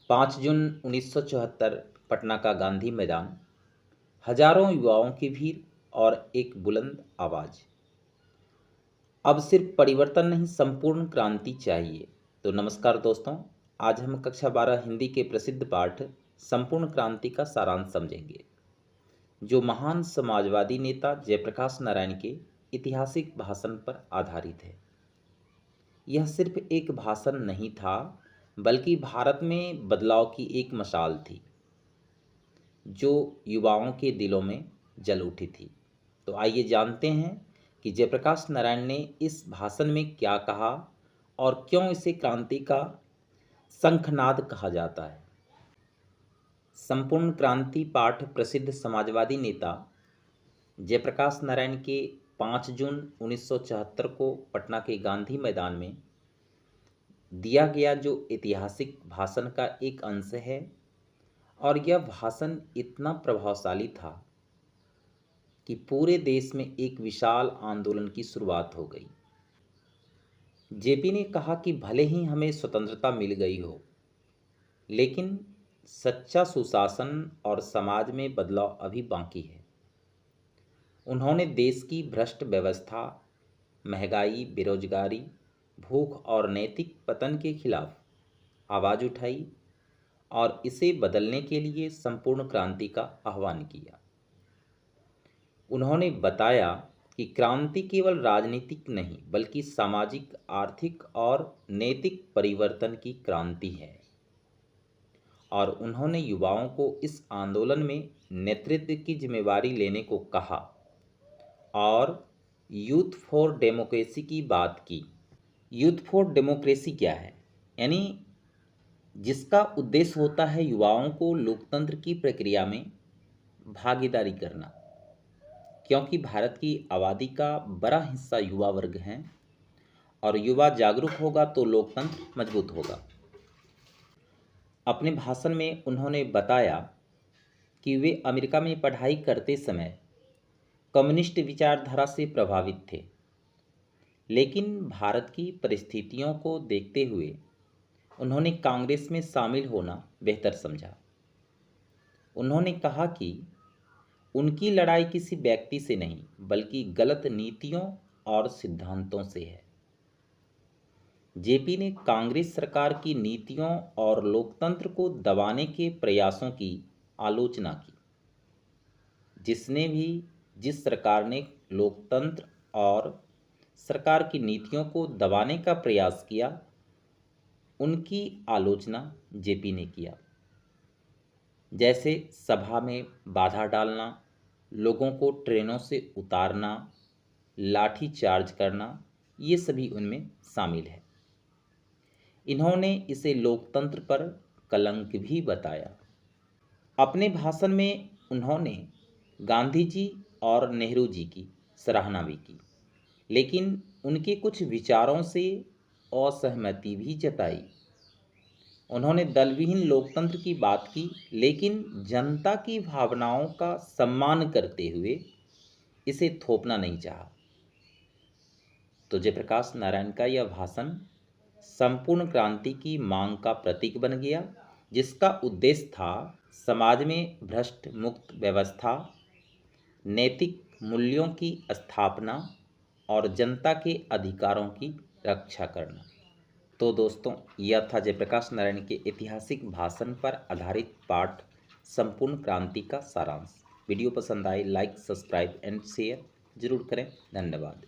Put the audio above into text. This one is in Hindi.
5 जून 1974 पटना का गांधी मैदान, हजारों युवाओं की भीड़ और एक बुलंद आवाज, अब सिर्फ परिवर्तन नहीं संपूर्ण क्रांति चाहिए। तो नमस्कार दोस्तों, आज हम कक्षा 12 हिंदी के प्रसिद्ध पाठ संपूर्ण क्रांति का सारांश समझेंगे, जो महान समाजवादी नेता जयप्रकाश नारायण के ऐतिहासिक भाषण पर आधारित है। यह सिर्फ एक भाषण नहीं था, बल्कि भारत में बदलाव की एक मशाल थी, जो युवाओं के दिलों में जल उठी थी। तो आइए जानते हैं कि जयप्रकाश नारायण ने इस भाषण में क्या कहा और क्यों इसे क्रांति का शंखनाद कहा जाता है। संपूर्ण क्रांति पाठ प्रसिद्ध समाजवादी नेता जयप्रकाश नारायण के 5 जून 1974 को पटना के गांधी मैदान में दिया गया जो ऐतिहासिक भाषण का एक अंश है, और यह भाषण इतना प्रभावशाली था कि पूरे देश में एक विशाल आंदोलन की शुरुआत हो गई। जेपी ने कहा कि भले ही हमें स्वतंत्रता मिल गई हो, लेकिन सच्चा सुशासन और समाज में बदलाव अभी बाकी है। उन्होंने देश की भ्रष्ट व्यवस्था, महंगाई, बेरोजगारी, भूख और नैतिक पतन के खिलाफ आवाज़ उठाई और इसे बदलने के लिए संपूर्ण क्रांति का आह्वान किया। उन्होंने बताया कि क्रांति केवल राजनीतिक नहीं, बल्कि सामाजिक, आर्थिक और नैतिक परिवर्तन की क्रांति है, और उन्होंने युवाओं को इस आंदोलन में नेतृत्व की जिम्मेदारी लेने को कहा और यूथ फॉर डेमोक्रेसी की बात की। यूथ फॉर डेमोक्रेसी क्या है? यानी जिसका उद्देश्य होता है युवाओं को लोकतंत्र की प्रक्रिया में भागीदारी करना, क्योंकि भारत की आबादी का बड़ा हिस्सा युवा वर्ग है, और युवा जागरूक होगा तो लोकतंत्र मजबूत होगा। अपने भाषण में उन्होंने बताया कि वे अमेरिका में पढ़ाई करते समय कम्युनिस्ट विचारधारा से प्रभावित थे, लेकिन भारत की परिस्थितियों को देखते हुए उन्होंने कांग्रेस में शामिल होना बेहतर समझा। उन्होंने कहा कि उनकी लड़ाई किसी व्यक्ति से नहीं, बल्कि गलत नीतियों और सिद्धांतों से है। जेपी ने कांग्रेस सरकार की नीतियों और लोकतंत्र को दबाने के प्रयासों की आलोचना की। जिस सरकार ने लोकतंत्र और सरकार की नीतियों को दबाने का प्रयास किया, उनकी आलोचना जेपी ने किया, जैसे सभा में बाधा डालना, लोगों को ट्रेनों से उतारना, लाठी चार्ज करना, ये सभी उनमें शामिल है। इन्होंने इसे लोकतंत्र पर कलंक भी बताया। अपने भाषण में उन्होंने गांधी जी और नेहरू जी की सराहना भी की, लेकिन उनके कुछ विचारों से असहमति भी जताई। उन्होंने दलविहीन लोकतंत्र की बात की, लेकिन जनता की भावनाओं का सम्मान करते हुए इसे थोपना नहीं चाहा। तो जयप्रकाश नारायण का यह भाषण संपूर्ण क्रांति की मांग का प्रतीक बन गया, जिसका उद्देश्य था समाज में भ्रष्ट मुक्त व्यवस्था, नैतिक मूल्यों की स्थापना और जनता के अधिकारों की रक्षा करना। तो दोस्तों, यह था जयप्रकाश नारायण के ऐतिहासिक भाषण पर आधारित पाठ संपूर्ण क्रांति का सारांश। वीडियो पसंद आए लाइक, सब्सक्राइब एंड शेयर जरूर करें। धन्यवाद।